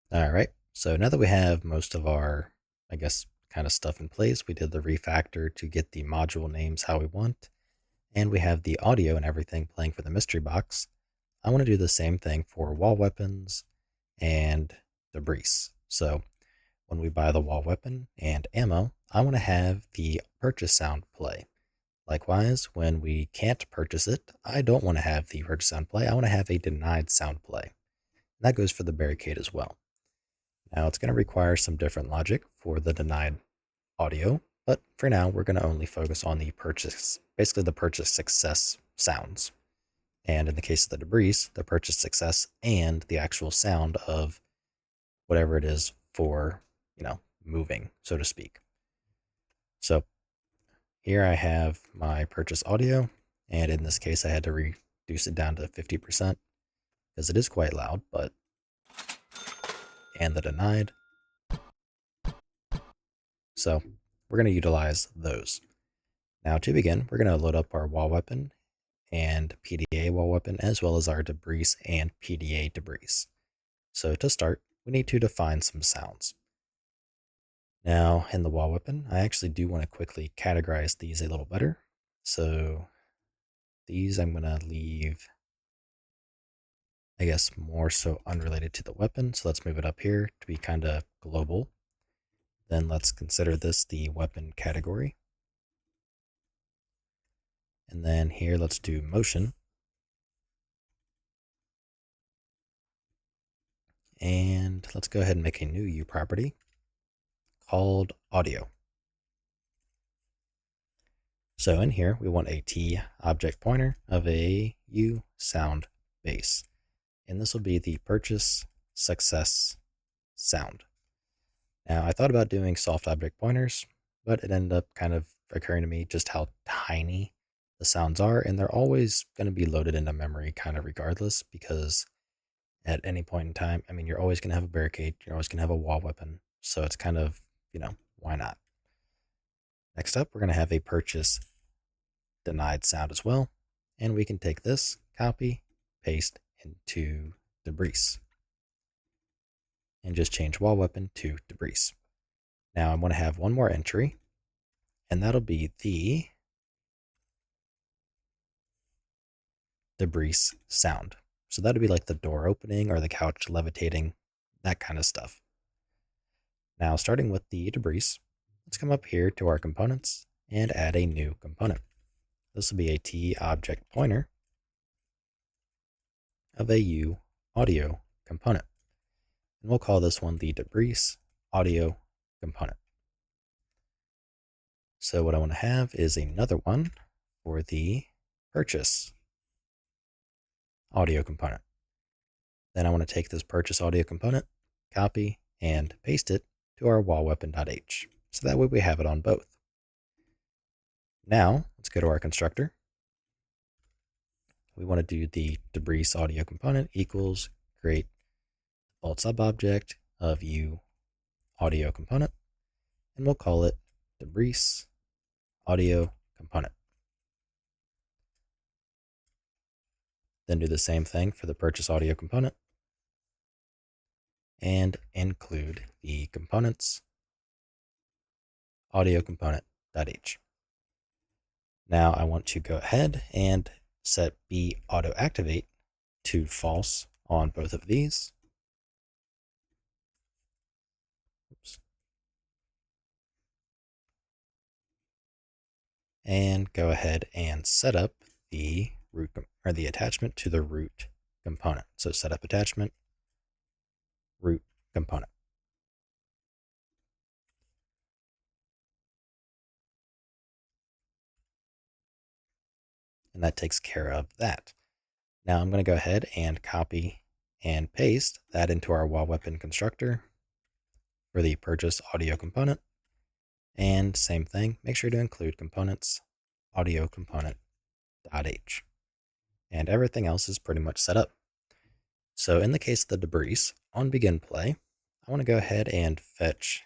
All right, so now that we have most of our, I guess, kind of stuff in place, we did the refactor to get the module names how we want, and we have the audio and everything playing for the mystery box. I want to do the same thing for wall weapons and debris. So when we buy the wall weapon and ammo, I want to have the purchase sound play. Likewise, when we can't purchase it, I don't want to have the purchase sound play. I want to have a denied sound play. That goes for the barricade as well. Now it's going to require some different logic for the denied audio, but for now we're going to only focus on the purchase, basically the purchase success sounds. And in the case of the debris, the purchase success and the actual sound of whatever it is for, moving, so to speak. So here I have my purchase audio, and in this case I had to reduce it down to 50% because it is quite loud, and the denied. So we're going to utilize those. Now to begin, we're going to load up our wall weapon and PDA wall weapon as well as our debris and PDA debris. So to start, we need to define some sounds. Now in the wall weapon, I actually do want to quickly categorize these a little better. So these I'm going to leave, I guess, more so unrelated to the weapon. So let's move it up here to be kind of global. Then let's consider this the weapon category. And then here, let's do motion. And let's go ahead and make a new U property called audio. So in here, we want a T object pointer of a U sound base. And this will be the purchase success sound. Now, I thought about doing soft object pointers, but it ended up kind of occurring to me just how tiny the sounds are, and they're always going to be loaded into memory kind of regardless, because at any point in time, I mean, you're always going to have a barricade, you're always going to have a wall weapon, so it's kind of, why not? Next up, we're going to have a purchase denied sound as well, and we can take this, copy, paste into debris, and just change wall weapon to debris. Now I want to have one more entry, and that'll be the debris sound. So that'll be like the door opening or the couch levitating, that kind of stuff. Now, starting with the debris, let's come up here to our components and add a new component. This will be a T object pointer of a U audio component. And we'll call this one the debris audio component. So what I want to have is another one for the purchase audio component. Then I want to take this purchase audio component, copy, and paste it to our wallweapon.h. So that way we have it on both. Now, let's go to our constructor. We want to do the debris audio component equals create default subobject of U audio component, and we'll call it debris audio component. Then do the same thing for the purchase audio component and include the components audio component.h. Now I want to go ahead and set B auto activate to false on both of these. Oops. And go ahead and set up the root or the attachment to the root component. So set up attachment root component. And that takes care of that. Now I'm going to go ahead and copy and paste that into our wall weapon constructor for the purchase audio component. And same thing, make sure to include components audio component.h. And everything else is pretty much set up. So in the case of the debris, on begin play, I want to go ahead and fetch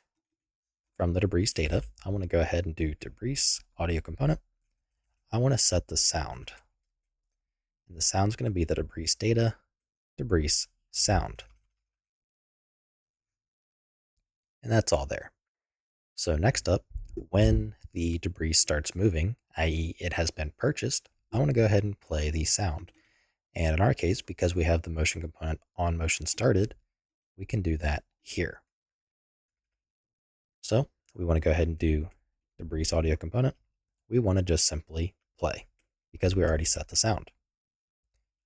from the debris data. I want to go ahead and do debris audio component. I want to set the sound. And the sound's going to be the debris data, debris sound. and that's all there. So next up, when the debris starts moving, i.e. it has been purchased, I want to go ahead and play the sound. And in our case, because we have the motion component on motion started, we can do that here. So we want to go ahead and do debris audio component. We want to just simply play because we already set the sound.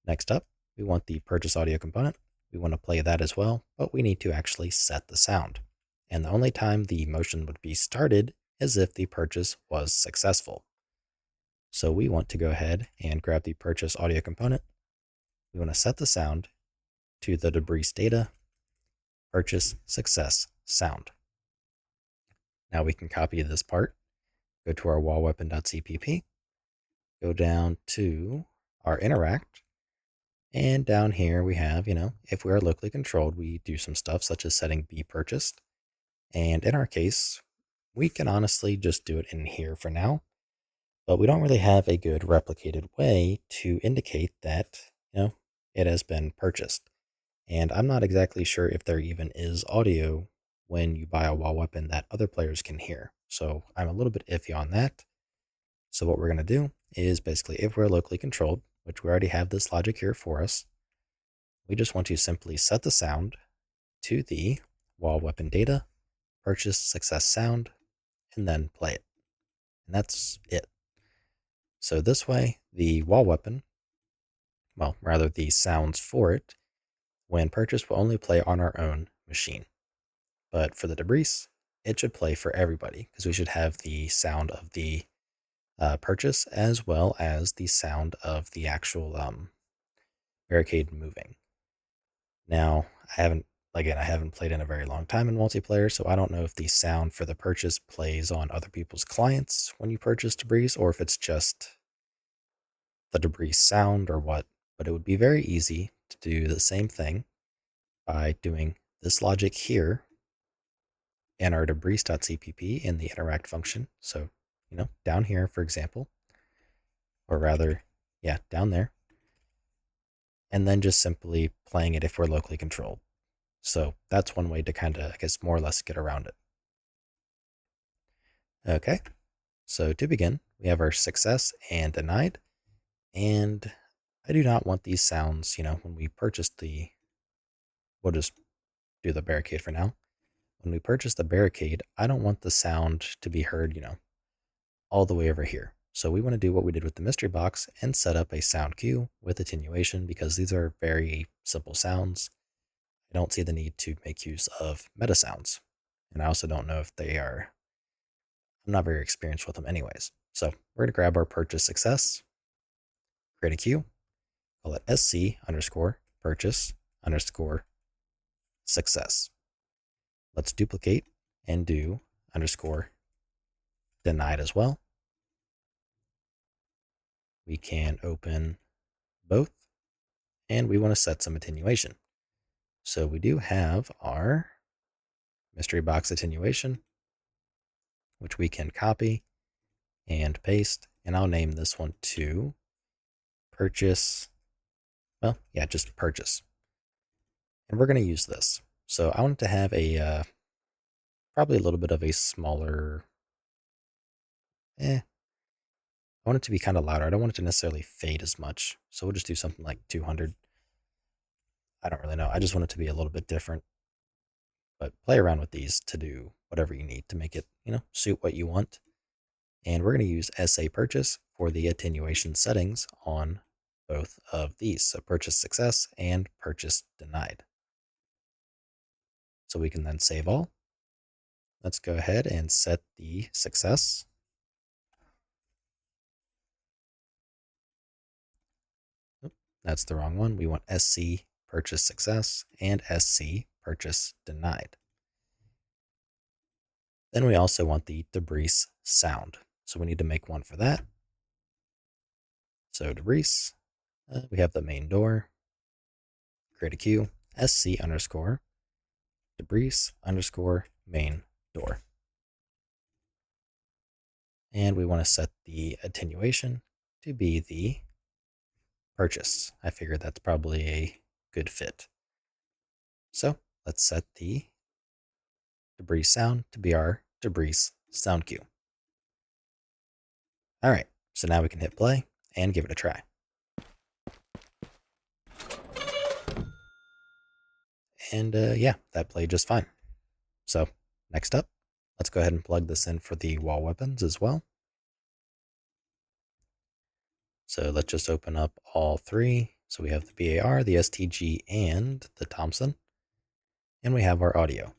Next up, we want the purchase audio component. We want to play that as well, but we need to actually set the sound. And the only time the motion would be started is if the purchase was successful. So we want to go ahead and grab the purchase audio component. We want to set the sound to the debris data, purchase success sound. Now we can copy this part, go to our wallweapon.cpp, go down to our interact, and down here we have, if we are locally controlled, we do some stuff such as setting be purchased. And in our case, we can honestly just do it in here for now, but we don't really have a good replicated way to indicate that, it has been purchased. And I'm not exactly sure if there even is audio when you buy a wall weapon that other players can hear. So I'm a little bit iffy on that. So what we're going to do is basically, if we're locally controlled, which we already have this logic here for us, we just want to simply set the sound to the wall weapon data, purchase success sound, and then play it. And that's it. So this way, the wall weapon, well, rather the sounds for it, when purchased will only play on our own machine. But for the debris, it should play for everybody because we should have the sound of the purchase as well as the sound of the actual barricade moving. Now, I haven't played in a very long time in multiplayer, so I don't know if the sound for the purchase plays on other people's clients when you purchase debris or if it's just the debris sound or what. But it would be very easy to do the same thing by doing this logic here in our debris.cpp in the interact function. So, down here, for example, or rather, yeah, down there, and then just simply playing it if we're locally controlled. So that's one way to kind of, I guess, more or less get around it. Okay, so to begin, we have our success and denied, and I do not want these sounds, when we purchase we'll just do the barricade for now. When we purchase the barricade, I don't want the sound to be heard, all the way over here. So we want to do what we did with the mystery box and set up a sound cue with attenuation because these are very simple sounds. I don't see the need to make use of meta sounds. And I also don't know if I'm not very experienced with them anyways. So we're going to grab our purchase success, create a cue, call it SC underscore purchase underscore success. Let's duplicate and do underscore denied as well. We can open both and we want to set some attenuation. So we do have our mystery box attenuation, which we can copy and paste. And I'll name this one to purchase. Well, yeah, just purchase. And we're going to use this. So I want it to have probably a little bit of a smaller, I want it to be kind of louder. I don't want it to necessarily fade as much. So we'll just do something like 200. I don't really know. I just want it to be a little bit different. But play around with these to do whatever you need to make it, suit what you want. And we're going to use SA purchase for the attenuation settings on both of these. So purchase success and purchase denied. So we can then save all. Let's go ahead and set the success. That's the wrong one. We want SC purchase success and SC purchase denied. Then we also want the debris sound. So we need to make one for that. So debris, we have the main door, create a queue, SC underscore debris underscore main door. And we want to set the attenuation to be the purchase. I figured that's probably a good fit. So let's set the debris sound to be our debris sound cue. Alright, so now we can hit play and give it a try. And yeah, that played just fine. So next up, let's go ahead and plug this in for the wall weapons as well. So let's just open up all three. So we have the BAR, the STG, and the Thompson. And we have our audio.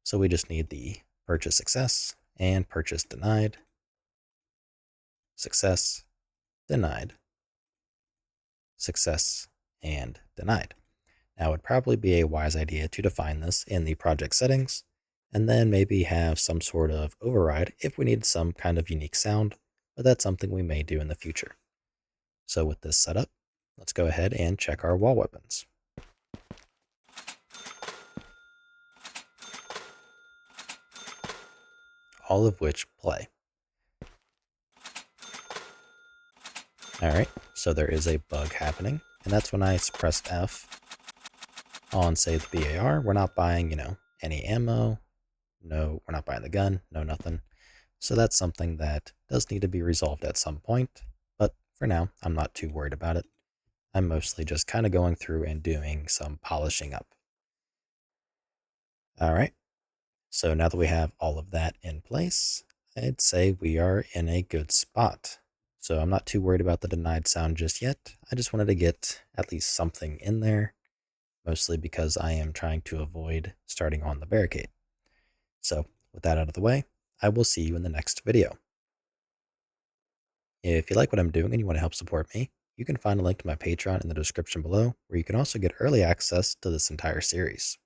So we just need the purchase success and purchase denied, success, denied, success, and denied. Now, it would probably be a wise idea to define this in the project settings, and then maybe have some sort of override if we need some kind of unique sound, but that's something we may do in the future. So with this setup, let's go ahead and check our wall weapons. All of which play. Alright, so there is a bug happening, and that's when I pressed F on, say, the BAR. We're not buying, any ammo. No, we're not buying the gun. No, nothing. So that's something that does need to be resolved at some point, but for now, I'm not too worried about it. I'm mostly just kind of going through and doing some polishing up. Alright, so now that we have all of that in place, I'd say we are in a good spot. So I'm not too worried about the denied sound just yet. I just wanted to get at least something in there, mostly because I am trying to avoid starting on the barricade. So with that out of the way, I will see you in the next video. If you like what I'm doing and you want to help support me, you can find a link to my Patreon in the description below, where you can also get early access to this entire series.